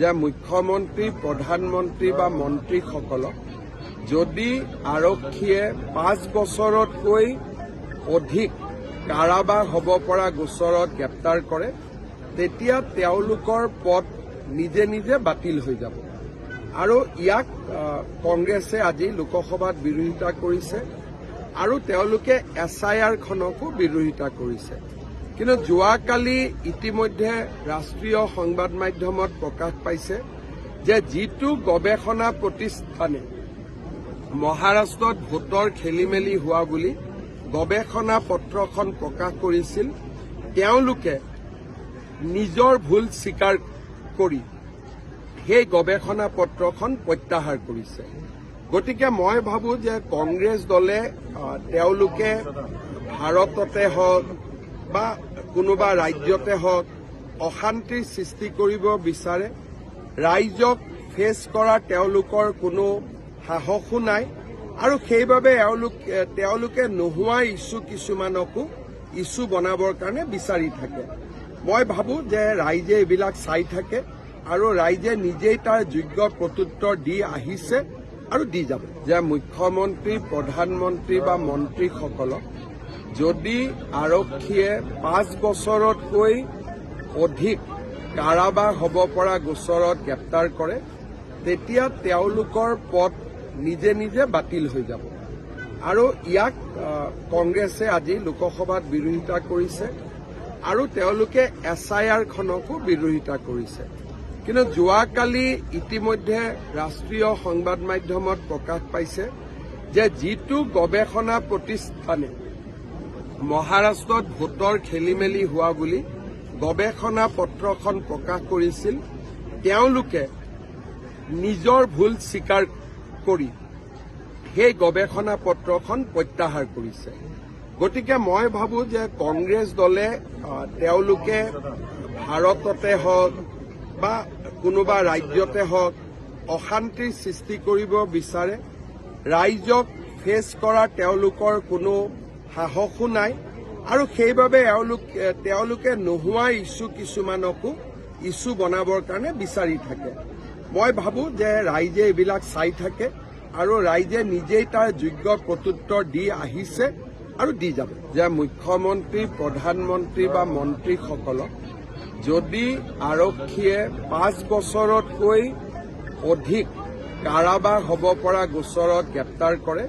যে মুখ্যমন্ত্ৰী প্ৰধানমন্ত্ৰী বা মন্ত্ৰীসকলক যদি আৰক্ষীয়ে 5 বছৰতকৈ অধিক কাৰাবাস হ'ব পৰা গোচৰত গ্ৰেপ্তাৰ কৰে তেতিয়া তেওঁলোকৰ পদ নিজে নিজে বাতিল হৈ যাব। আৰু ইয়াক কংগ্ৰেছে আজি লোকসভাত বিৰোধিতা কৰিছে আৰু তেওঁলোকে SIR খনকো বিৰোধিতা কৰিছে। কিন্তু যোৱাকালি ইতিমধ্যে ৰাষ্ট্ৰীয় সংবাদ মাধ্যমত প্ৰকাশ পাইছে যে যিটো গৱেষণা প্ৰতিষ্ঠানে মহাৰাষ্ট্ৰত ভোটৰ খেলিমেলি হোৱা বুলি গৱেষণা পত্ৰখন প্ৰকাশ কৰিছিল তেওঁলোকে নিজৰ ভুল স্বীকাৰ কৰি সেই গৱেষণা পত্ৰখন প্ৰত্যাহাৰ কৰিছে। গতিকে মই ভাবো যে কংগ্ৰেছ দলে তেওঁলোকে ভাৰততে হওক বা কোনোবা ৰাজ্যতে হওক অশান্তিৰ সৃষ্টি কৰিব বিচাৰে। ৰাইজক ফেচ কৰা তেওঁলোকৰ কোনো সাহসো নাই আৰু সেইবাবে তেওঁলোকে নোহোৱা ইছ্যু কিছুমানকো ইছ্যু বনাবৰ কাৰণে বিচাৰি থাকে। মই ভাবো যে ৰাইজে এইবিলাক চাই থাকে আৰু ৰাইজে নিজেই তাৰ যোগ্য প্ৰত্যুত্তৰ দি আহিছে আৰু দি যাব। যে মুখ্যমন্ত্ৰী প্ৰধানমন্ত্ৰী বা মন্ত্ৰীসকলক যদি আৰক্ষীয়ে 5 বছৰতকৈ অধিক কাৰাবাস হ'ব পৰা গোচৰত গ্ৰেপ্তাৰ কৰে তেতিয়া তেওঁলোকৰ পদ নিজে নিজে বাতিল হৈ যাব। আৰু ইয়াক কংগ্ৰেছে আজি লোকসভাত বিৰোধিতা কৰিছে আৰু তেওঁলোকে SIR খনকো বিৰোধিতা কৰিছে। কিন্তু যোৱাকালি ইতিমধ্যে ৰাষ্ট্ৰীয় সংবাদ মাধ্যমত প্ৰকাশ পাইছে যে যিটো গৱেষণা প্ৰতিষ্ঠানে মহাৰাষ্ট্ৰত ভোটৰ খেলিমেলি হোৱা বুলি গৱেষণা পত্ৰখন প্ৰকাশ কৰিছিল তেওঁলোকে নিজৰ ভুল স্বীকাৰ কৰি সেই গৱেষণা পত্ৰখন প্ৰত্যাহাৰ কৰিছে। গতিকে মই ভাবো যে কংগ্ৰেছ দলে তেওঁলোকে ভাৰততে হওক বা কোনোবা ৰাজ্যতে হওক অশান্তিৰ সৃষ্টি কৰিব বিচাৰে। ৰাইজক ফেচ কৰা তেওঁলোকৰ কোনো সাহসো নাই আৰু সেইবাবে তেওঁলোকে নোহোৱা ইছ্যু কিছুমানকো ইছ্যু বনাবৰ কাৰণে বিচাৰি থাকে। মই ভাবো যে ৰাইজে এইবিলাক চাই থাকে আৰু ৰাইজে নিজেই তাৰ যোগ্য প্ৰত্যুত্তৰ দি আহিছে আৰু দি যাব। যে মুখ্যমন্ত্ৰী প্ৰধানমন্ত্ৰী বা মন্ত্ৰীসকলক যদি আৰক্ষীয়ে 5 বছৰতকৈ অধিক কাৰাবাস হ'ব পৰা গোচৰত গ্ৰেপ্তাৰ কৰে